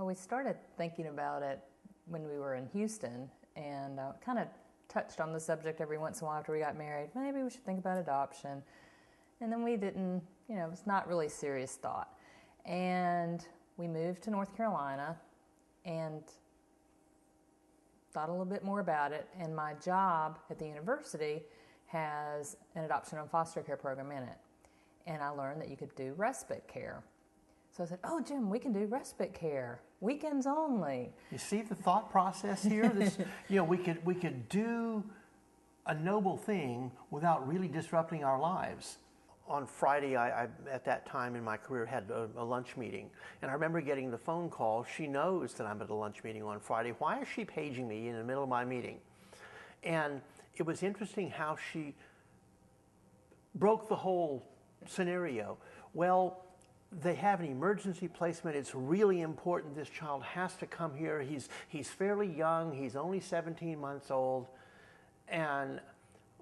we started thinking about it when we were in Houston, and kind of touched on the subject every once in a while after we got married. Maybe we should think about adoption. And then we didn't, it was not really serious thought. And we moved to North Carolina and thought a little bit more about it. And my job at the university has an adoption and foster care program in it. And I learned that you could do respite care. So I said, oh, Jim, we can do respite care, weekends only. You see the thought process here? We could do a noble thing without really disrupting our lives. On Friday, I at that time in my career had a lunch meeting, and I remember getting the phone call. She knows that I'm at a lunch meeting on Friday. Why is she paging me in the middle of my meeting? And it was interesting how she broke the whole scenario. Well, they have an emergency placement. It's really important. This child has to come here. He's fairly young. He's only 17 months old. And,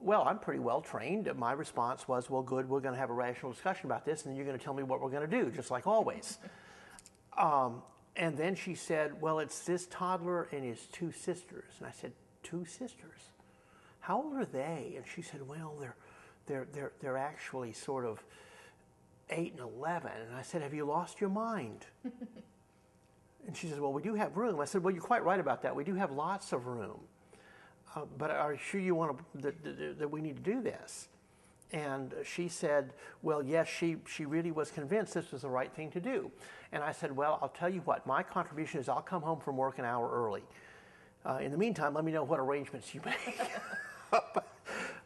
well, I'm pretty well trained. My response was, well, good, we're going to have a rational discussion about this, and then you're going to tell me what we're going to do, just like always. And then she said, well, it's this toddler and his two sisters. And I said, two sisters? How old are they? And she said, well, they're actually sort of 8 and 11. And I said, have you lost your mind? And she says, well, we do have room. I said, well, you're quite right about that. We do have lots of room. But are you sure you want that we need to do this? And she said, well, yes, she really was convinced this was the right thing to do. And I said, well, I'll tell you what, my contribution is I'll come home from work an hour early. In the meantime, let me know what arrangements you make.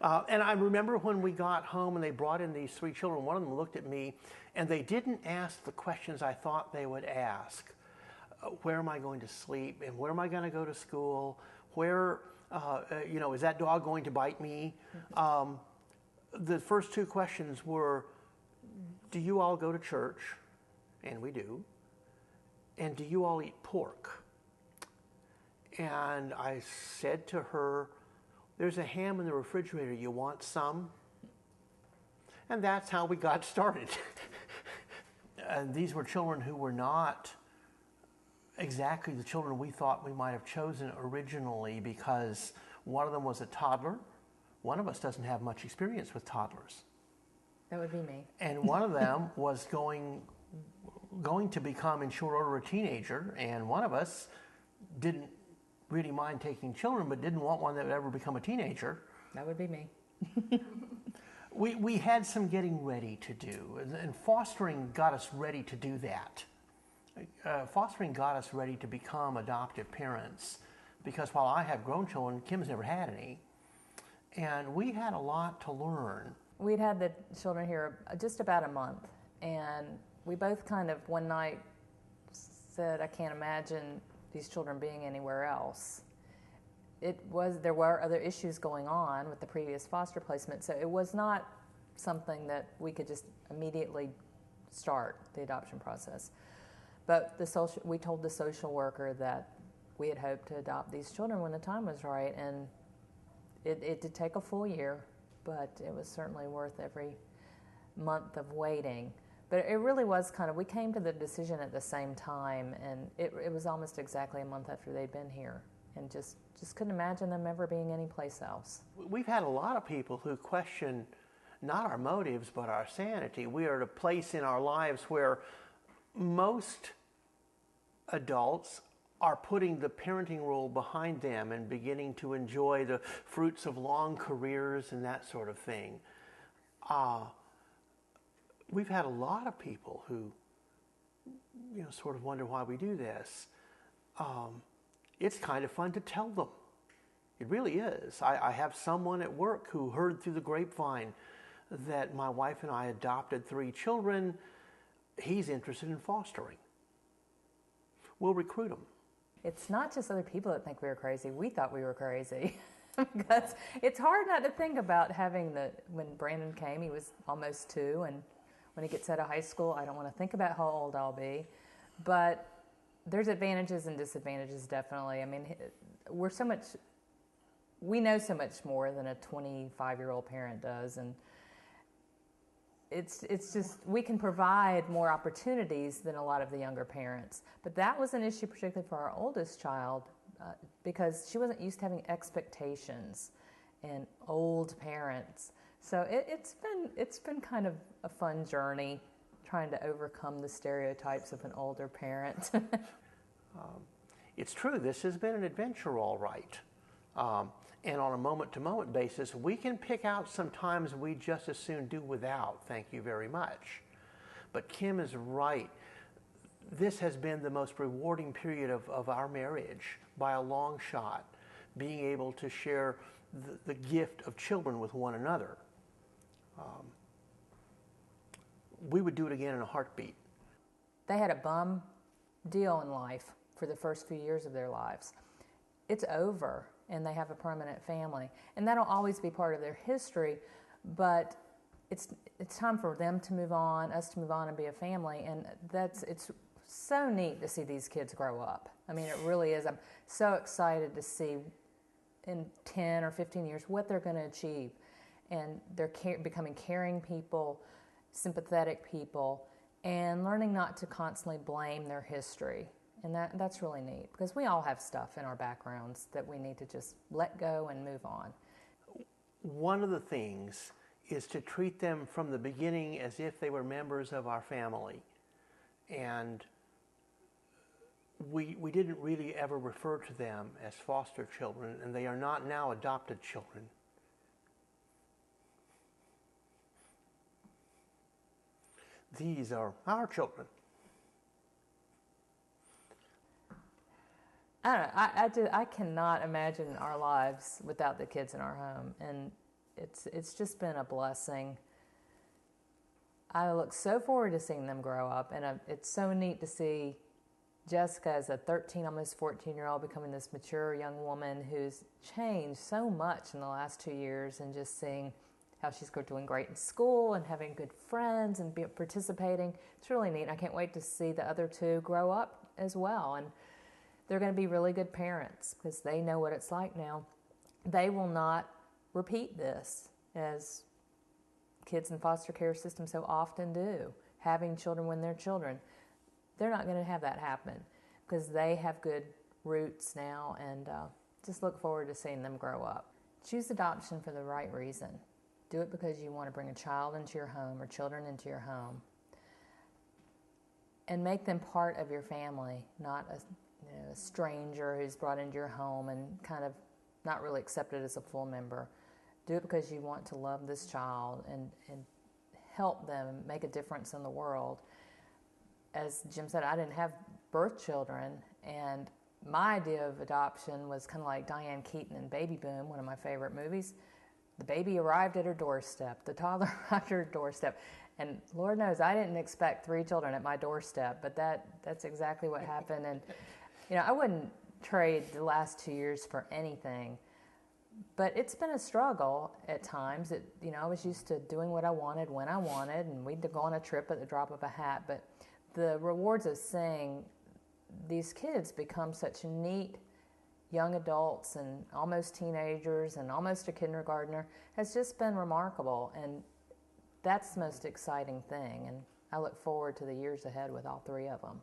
And I remember when we got home and they brought in these three children, one of them looked at me and they didn't ask the questions I thought they would ask. Where am I going to sleep? And where am I going to go to school? Where, is that dog going to bite me? The first two questions were, do you all go to church? And we do. And do you all eat pork? And I said to her, there's a ham in the refrigerator, you want some? And that's how we got started. And these were children who were not exactly the children we thought we might have chosen originally, because one of them was a toddler. One of us doesn't have much experience with toddlers. That would be me. And one of them was going to become in short order a teenager, and one of us didn't really mind taking children, but didn't want one that would ever become a teenager. That would be me. We had some getting ready to do, and fostering got us ready to do that. Fostering got us ready to become adoptive parents, because while I have grown children, Kim's never had any, and we had a lot to learn. We'd had the children here just about a month, and we both kind of one night said, I can't imagine these children being anywhere else. There were other issues going on with the previous foster placement, so it was not something that we could just immediately start the adoption process. But we told the social worker that we had hoped to adopt these children when the time was right, and it did take a full year, but it was certainly worth every month of waiting. But it really was we came to the decision at the same time, and it was almost exactly a month after they'd been here, and just couldn't imagine them ever being anyplace else. We've had a lot of people who question not our motives, but our sanity. We are at a place in our lives where most adults are putting the parenting role behind them and beginning to enjoy the fruits of long careers and that sort of thing. We've had a lot of people who, sort of wonder why we do this. It's kind of fun to tell them. It really is. I have someone at work who heard through the grapevine that my wife and I adopted 3 children. He's interested in fostering. We'll recruit them. It's not just other people that think we were crazy. We thought we were crazy. Because it's hard not to think about when Brandon came, he was almost 2, and when he gets out of high school, I don't want to think about how old I'll be. But there's advantages and disadvantages, definitely. I mean, we know so much more than a 25-year-old parent does, and it's just, we can provide more opportunities than a lot of the younger parents. But that was an issue particularly for our oldest child because she wasn't used to having expectations and old parents. So it's been kind of a fun journey trying to overcome the stereotypes of an older parent. It's true, this has been an adventure, all right. And on a moment-to-moment basis, we can pick out some times we just as soon do without, thank you very much. But Kim is right. This has been the most rewarding period of our marriage by a long shot, being able to share the gift of children with one another. We would do it again in a heartbeat. They had a bum deal in life for the first few years of their lives. It's over, and they have a permanent family. And that'll always be part of their history, but it's time for them to move on, us to move on and be a family, and it's so neat to see these kids grow up. I mean, it really is. I'm so excited to see in 10 or 15 years what they're going to achieve. And they're becoming caring people, sympathetic people, and learning not to constantly blame their history. And that's really neat, because we all have stuff in our backgrounds that we need to just let go and move on. One of the things is to treat them from the beginning as if they were members of our family. And we didn't really ever refer to them as foster children, and they are not now adopted children. These are our children. I don't know. I cannot imagine our lives without the kids in our home, and it's just been a blessing. I look so forward to seeing them grow up, and it's so neat to see Jessica as a 13, almost 14-year-old becoming this mature young woman who's changed so much in the last 2 years, and just seeing how she's doing great in school and having good friends and participating. It's really neat. I can't wait to see the other two grow up as well. And they're going to be really good parents because they know what it's like now. They will not repeat this, as kids in foster care systems so often do, having children when they're children. They're not going to have that happen because they have good roots now, and just look forward to seeing them grow up. Choose adoption for the right reason. Do it because you want to bring a child into your home or children into your home, and make them part of your family, not a stranger who's brought into your home and kind of not really accepted as a full member. Do it because you want to love this child and help them make a difference in the world. As Jim said, I didn't have birth children, and my idea of adoption was kind of like Diane Keaton in Baby Boom, one of my favorite movies. The baby arrived at her doorstep. The toddler arrived at her doorstep. And Lord knows I didn't expect 3 children at my doorstep, but that's exactly what happened. And I wouldn't trade the last 2 years for anything. But it's been a struggle at times. I was used to doing what I wanted when I wanted, and we'd go on a trip at the drop of a hat. But the rewards of seeing these kids become such neat young adults and almost teenagers and almost a kindergartner has just been remarkable, and that's the most exciting thing, and I look forward to the years ahead with all 3 of them.